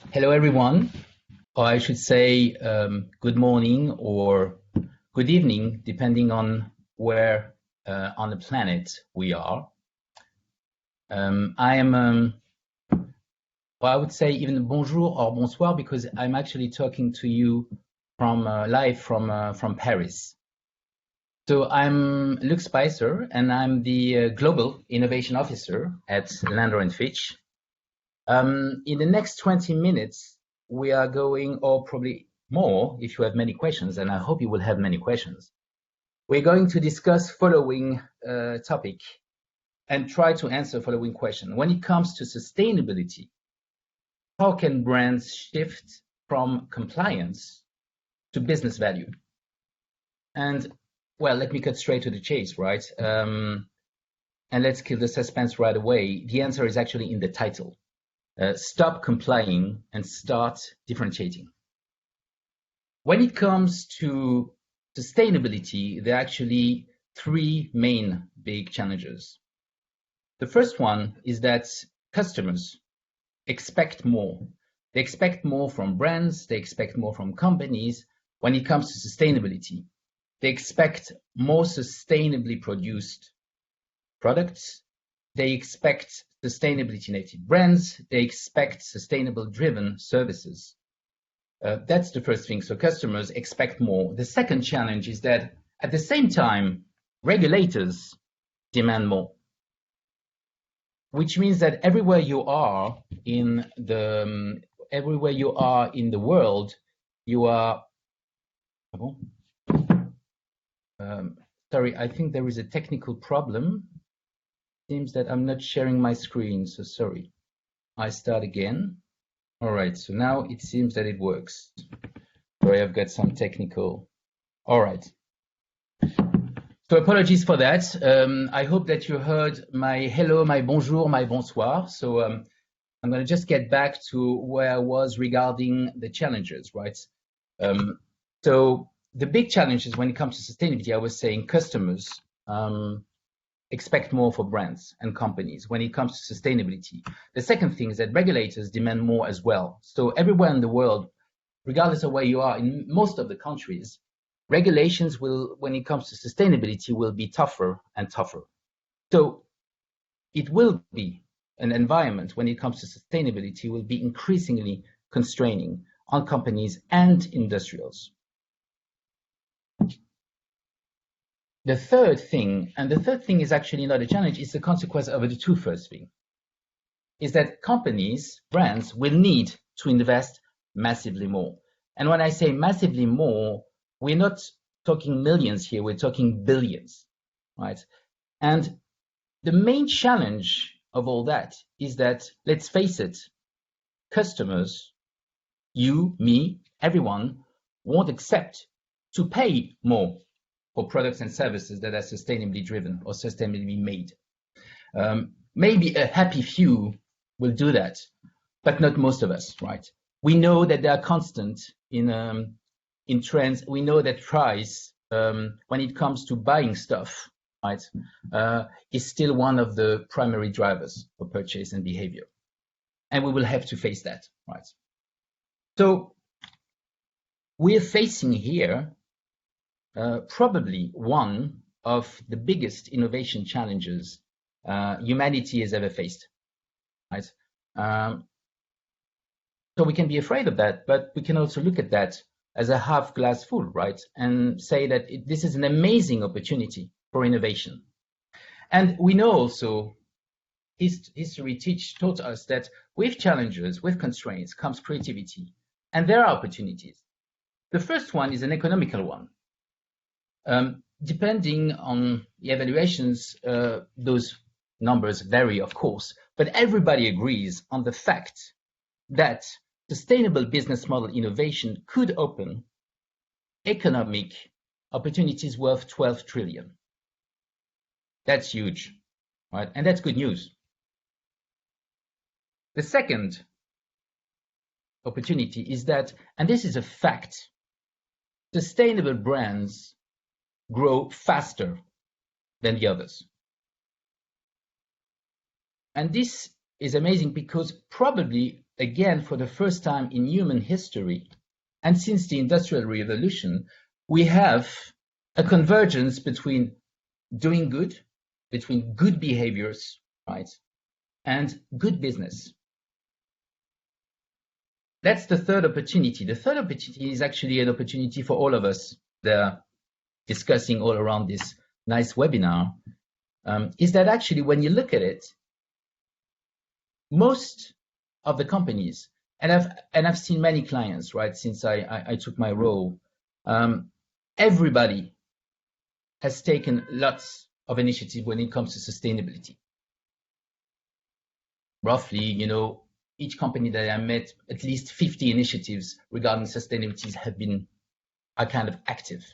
Hello, everyone, or I should say good morning or good evening, depending on where on the planet we are. I would say even bonjour or bonsoir because I'm actually talking to you from live from Paris. So I'm Luc Speisser, and I'm the Global Innovation Officer at Landor&FITCH. In the next 20 minutes, we are going, or probably more if you have many questions, and I hope you will have many questions. We're going to discuss following topic and try to answer following question. When it comes to sustainability, how can brands shift from compliance to business value? And well, let me cut straight to the chase, right? And let's kill the suspense right away. The answer is actually in the title. Stop complying and start differentiating. When it comes to sustainability, there are actually three main big challenges. The first one is that customers expect more. They expect more from brands, they expect more from companies when it comes to sustainability. They expect more sustainably produced products. They expect sustainability native brands. They expect sustainable driven services. That's the first thing. So customers expect more. The second challenge is that at the same time, regulators demand more, which means that everywhere you are in the world, you are. Sorry, I think there is a technical problem. Seems that I'm not sharing my screen, so sorry. I start again. All right, so now it seems that it works. Sorry, I've got some technical. All right. So apologies for that. I hope that you heard my hello, my bonjour, my bonsoir. So I'm going to just get back to where I was regarding the challenges, right? So the big challenges when it comes to sustainability, I was saying customers expect more for brands and companies when it comes to sustainability. The second thing is that regulators demand more as well. So everywhere in the world, regardless of where you are, in most of the countries, regulations will, when it comes to sustainability, will be tougher and tougher. So it will be an environment when it comes to sustainability will be increasingly constraining on companies and industrials. The third thing is actually not a challenge, it's a consequence of the two first things, is that companies, brands will need to invest massively more. And when I say massively more, we're not talking millions here, we're talking billions, right? And the main challenge of all that is that, let's face it, customers, you, me, everyone, won't accept to pay more for products and services that are sustainably driven or sustainably made. Maybe a happy few will do that, but not most of us, right? We know that they are constant in trends. We know that price, when it comes to buying stuff, right, is still one of the primary drivers for purchase and behavior. And we will have to face that, right? So we're facing here probably one of the biggest innovation challenges humanity has ever faced, right? So we can be afraid of that, but we can also look at that as a half glass full, right? And say that this is an amazing opportunity for innovation. And we know also, history taught us that with challenges, with constraints comes creativity, and there are opportunities. The first one is an economical one. Depending on the evaluations, those numbers vary, of course, but everybody agrees on the fact that sustainable business model innovation could open economic opportunities worth 12 trillion. That's huge, right? And that's good news. The second opportunity is that, and this is a fact, sustainable brands grow faster than the others. And this is amazing because probably again, for the first time in human history, and since the Industrial Revolution, we have a convergence between doing good, between good behaviors, right, and good business. That's the third opportunity. The third opportunity is actually an opportunity for all of us that are discussing all around this nice webinar, is that actually when you look at it, most of the companies, and I've seen many clients, right, since I took my role, everybody has taken lots of initiative when it comes to sustainability. Roughly, each company that I met, at least 50 initiatives regarding sustainability are kind of active.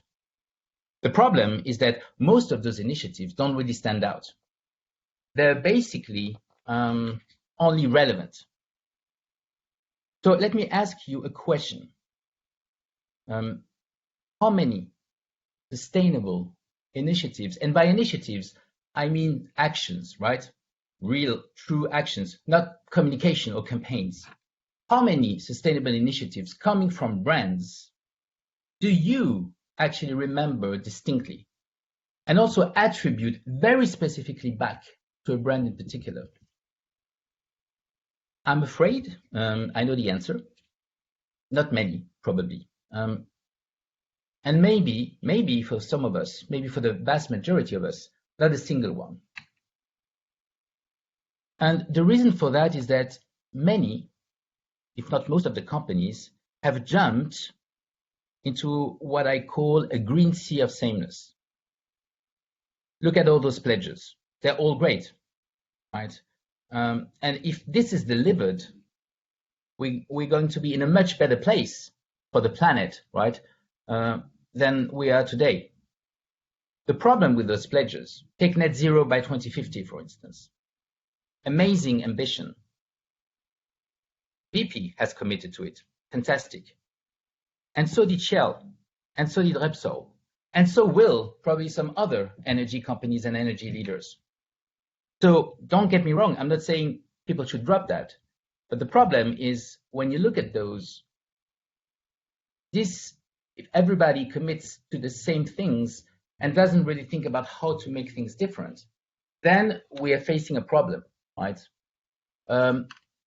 The problem is that most of those initiatives don't really stand out. They're basically only relevant. So let me ask you a question. How many sustainable initiatives, and by initiatives, I mean actions, right? Real, true actions, not communication or campaigns. How many sustainable initiatives coming from brands do you actually remember distinctly and also attribute very specifically back to a brand in particular? I'm afraid I know the answer. Not many, probably. And maybe for some of us, maybe for the vast majority of us, not a single one. And the reason for that is that many, if not most of the companies, have jumped into what I call a green sea of sameness. Look at all those pledges. They're all great, right? And if this is delivered, we're going to be in a much better place for the planet, right, than we are today. The problem with those pledges, take net zero by 2050, for instance. Amazing ambition. BP has committed to it. Fantastic. And so did Shell, and so did Repsol, and so will probably some other energy companies and energy leaders. So don't get me wrong, I'm not saying people should drop that. But the problem is when you look at those, if everybody commits to the same things and doesn't really think about how to make things different, then we are facing a problem, right?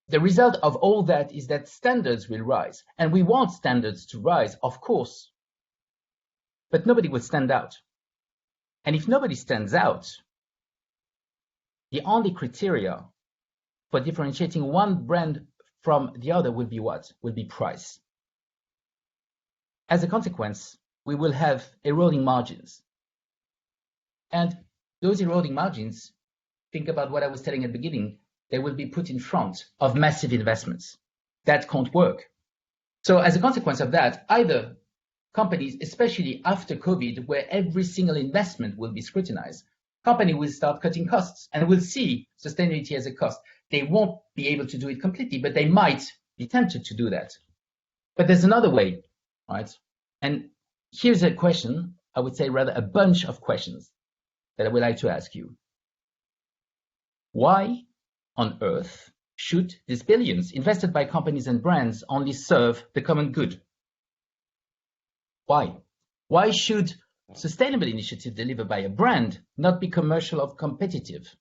The result of all that is that standards will rise, and we want standards to rise, of course, but nobody will stand out. And if nobody stands out, the only criteria for differentiating one brand from the other will be what? Will be price. As a consequence, we will have eroding margins. And those eroding margins, think about what I was telling at the beginning, they will be put in front of massive investments. That can't work. So as a consequence of that, either companies, especially after COVID, where every single investment will be scrutinized, companies will start cutting costs and will see sustainability as a cost. They won't be able to do it completely, but they might be tempted to do that. But there's another way, right? And here's a question, I would say rather a bunch of questions that I would like to ask you. Why on earth should these billions invested by companies and brands only serve the common good? Why? Why should sustainable initiatives delivered by a brand not be commercial or competitive?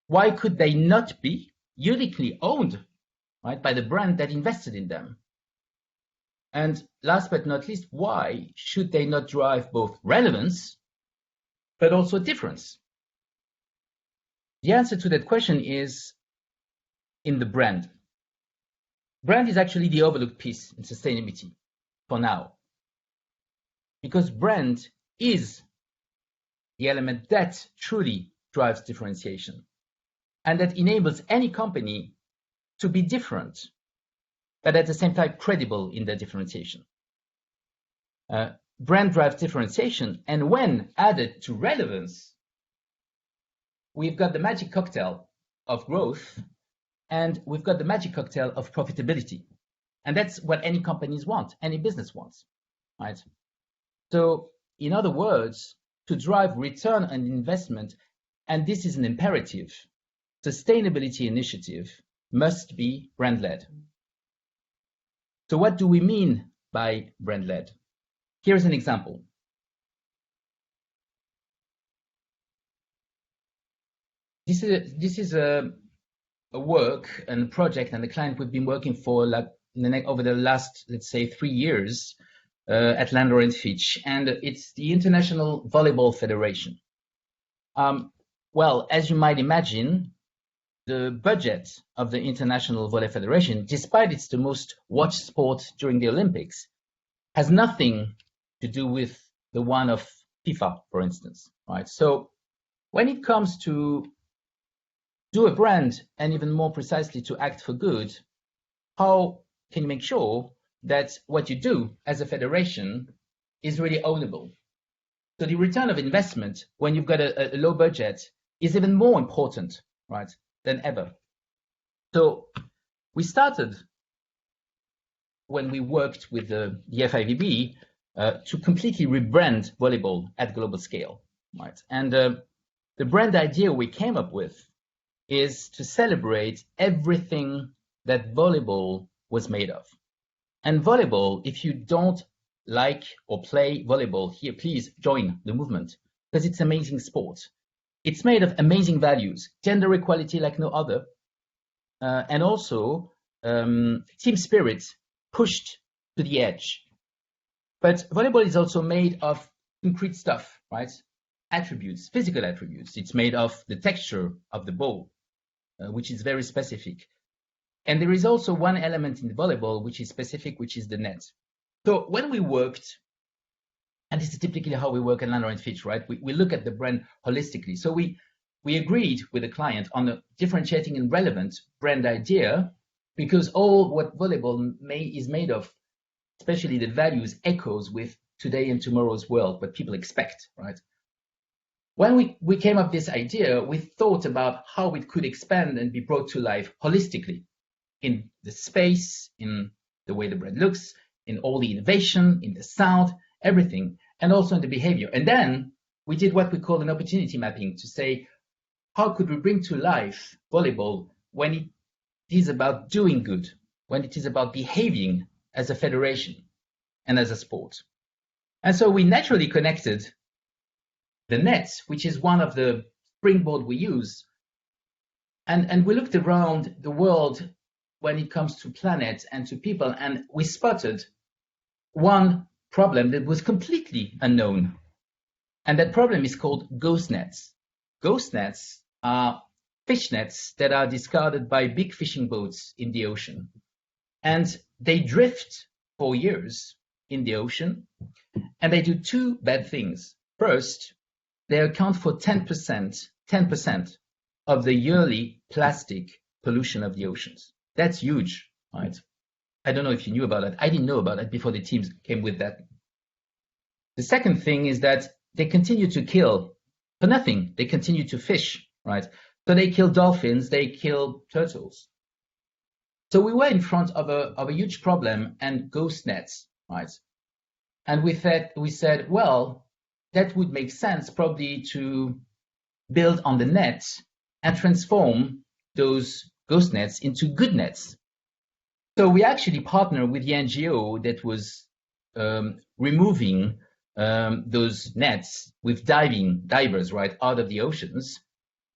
Why could they not be uniquely owned, right, by the brand that invested in them? And last but not least, why should they not drive both relevance but also difference? The answer to that question is in the brand. Brand is actually the overlooked piece in sustainability for now, because brand is the element that truly drives differentiation and that enables any company to be different, but at the same time credible in their differentiation. Brand drives differentiation, and when added to relevance, we've got the magic cocktail of growth, and we've got the magic cocktail of profitability. And that's what any companies want, any business wants, right? So in other words, to drive return on investment, and this is an imperative, sustainability initiative must be brand-led. So what do we mean by brand-led? Here's an example. This is a work and project and a client we've been working for like over the last, let's say, 3 years at Landor&FITCH, and it's the International Volleyball Federation. Well, as you might imagine, the budget of the International Volleyball Federation, despite it's the most watched sport during the Olympics, has nothing to do with the one of FIFA, for instance, right? So when it comes to do a brand, and even more precisely to act for good, how can you make sure that what you do as a federation is really ownable? So the return of investment when you've got a low budget is even more important, right, than ever. So we started when we worked with the FIVB to completely rebrand volleyball at global scale, right? And the brand idea we came up with is to celebrate everything that volleyball was made of. And volleyball, if you don't like or play volleyball here, please join the movement, because it's amazing sport. It's made of amazing values, gender equality like no other, and also team spirit pushed to the edge. But volleyball is also made of concrete stuff, right? Attributes, physical attributes. It's made of the texture of the ball, which is very specific. And there is also one element in the volleyball which is specific, which is the net. So when we worked, and this is typically how we work at Landor&FITCH, right? We look at the brand holistically. So we agreed with the client on a differentiating and relevant brand idea, because all what volleyball is made of, especially the values, echoes with today and tomorrow's world, what people expect, right? When we came up with this idea, we thought about how it could expand and be brought to life holistically in the space, in the way the brand looks, in all the innovation, in the sound, everything, and also in the behavior. And then we did what we call an opportunity mapping to say, how could we bring to life volleyball when it is about doing good, when it is about behaving as a federation and as a sport? And so we naturally connected the net, which is one of the springboard we use. And we looked around the world when it comes to planets and to people, and we spotted one problem that was completely unknown. And that problem is called ghost nets. Ghost nets are fish nets that are discarded by big fishing boats in the ocean. And they drift for years in the ocean, and they do two bad things. First, they account for 10% of the yearly plastic pollution of the oceans. That's huge, right? I don't know if you knew about it. I didn't know about it before the teams came with that. The second thing is that they continue to kill for nothing. They continue to fish, right? So they kill dolphins, they kill turtles. So we were in front of a huge problem and ghost nets, right? And we said, well, that would make sense probably to build on the net and transform those ghost nets into good nets. So we actually partnered with the NGO that was removing those nets with divers, right, out of the oceans.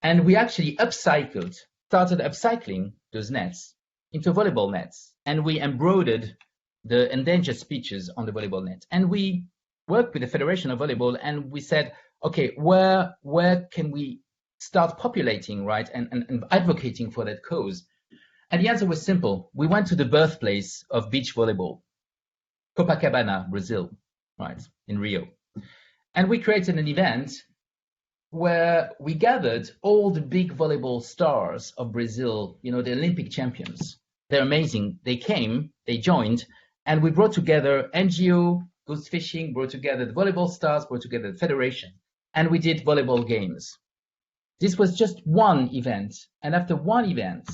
And we actually started upcycling those nets into volleyball nets. And we embroidered the endangered species on the volleyball net. And we worked with the Federation of Volleyball, and we said, okay, where can we start populating, right, and advocating for that cause? And the answer was simple. We went to the birthplace of beach volleyball, Copacabana, Brazil, right, in Rio. And we created an event where we gathered all the big volleyball stars of Brazil, you know, the Olympic champions. They're amazing. They came, they joined, and we brought together NGO, Ghost Fishing, brought together the volleyball stars, brought together the federation, and we did volleyball games. This was just one event. And after one event,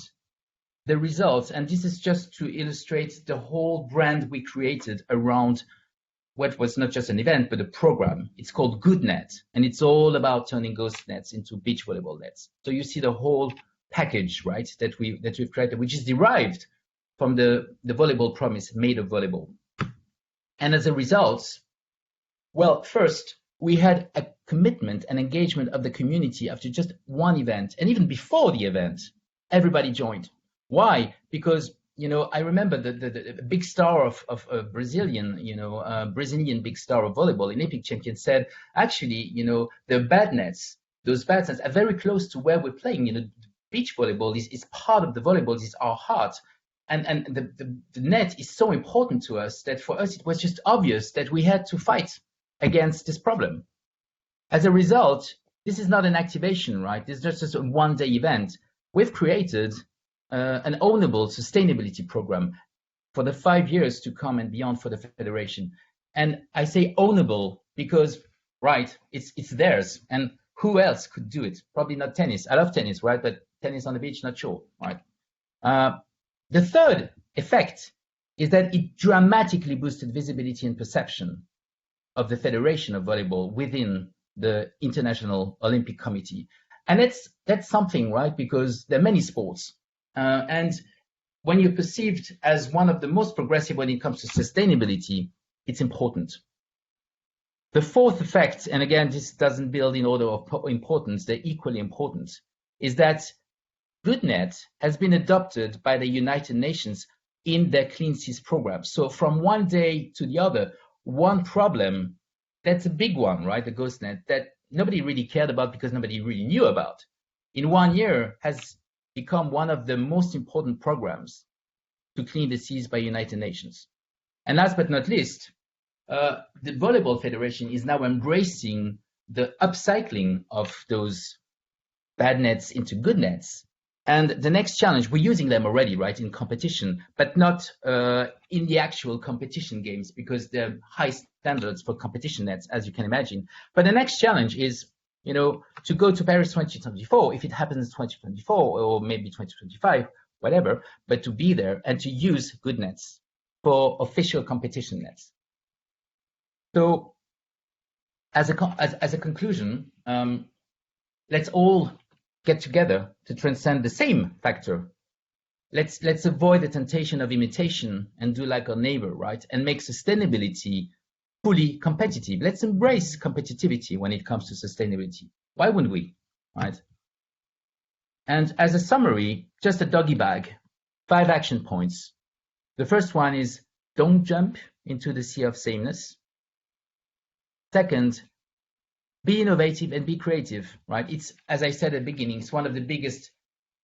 the results, and this is just to illustrate the whole brand we created around what was not just an event, but a program. It's called Good Net, and it's all about turning ghost nets into beach volleyball nets. So you see the whole package, right, that we've created, which is derived from the volleyball promise made of volleyball. And as a result, well, first, we had a commitment and engagement of the community after just one event. And even before the event, everybody joined. Why? Because, I remember the big star of Brazilian, Brazilian big star of volleyball, Olympic champion, said, actually, the bad nets, those bad nets are very close to where we're playing. Beach volleyball is part of the volleyball, is our heart. And the net is so important to us that for us, it was just obvious that we had to fight against this problem. As a result, this is not an activation, right? This is just a one-day event. We've created an ownable sustainability program for the 5 years to come and beyond for the federation. And I say ownable because, right, it's theirs. And who else could do it? Probably not tennis. I love tennis, right? But tennis on the beach, not sure, right? The third effect is that it dramatically boosted visibility and perception of the Federation of Volleyball within the International Olympic Committee. And that's something, right? Because there are many sports. And when you're perceived as one of the most progressive when it comes to sustainability, it's important. The fourth effect, and again, this doesn't build in order of importance, they're equally important, is that GoodNet has been adopted by the United Nations in their Clean Seas program. So from one day to the other, one problem, that's a big one, right? The GhostNet that nobody really cared about because nobody really knew about. In 1 year has become one of the most important programs to clean the seas by United Nations. And last but not least, the Volleyball Federation is now embracing the upcycling of those bad nets into good nets. And the next challenge, we're using them already, right, in competition, but not in the actual competition games because they're high standards for competition nets, as you can imagine. But the next challenge is, to go to Paris 2024, if it happens in 2024 or maybe 2025, whatever, but to be there and to use good nets for official competition nets. So as a conclusion, let's all get together to transcend the same factor. Let's avoid the temptation of imitation and do like our neighbor, right? And make sustainability fully competitive. Let's embrace competitivity when it comes to sustainability. Why wouldn't we, right? And as a summary, just a doggy bag, 5 action points. The first one is don't jump into the sea of sameness. Second, be innovative and be creative, right? It's, as I said at the beginning, it's one of the biggest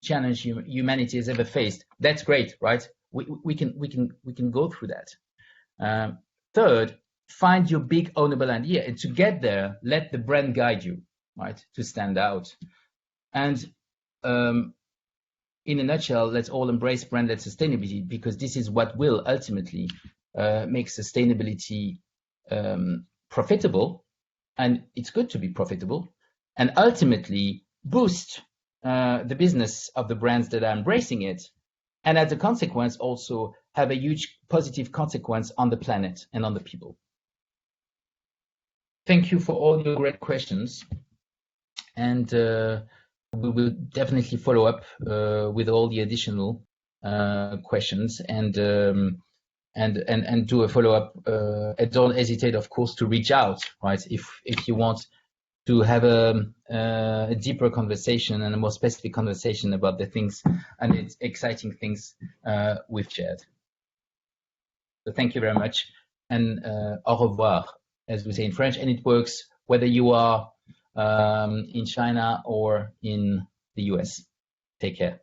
challenges humanity has ever faced. That's great, right? We can go through that. Third, find your big ownable idea, and to get there, let the brand guide you, right? To stand out. And in a nutshell, let's all embrace brand-led sustainability because this is what will ultimately make sustainability profitable. And it's good to be profitable, and ultimately boost the business of the brands that are embracing it, and as a consequence also have a huge positive consequence on the planet and on the people. Thank you for all your great questions, and we will definitely follow up with all the additional questions and do a follow-up. And don't hesitate, of course, to reach out, right? If you want to have a deeper conversation and a more specific conversation about the things and the exciting things we've shared. So thank you very much, and au revoir, as we say in French, and it works whether you are in China or in the US. Take care.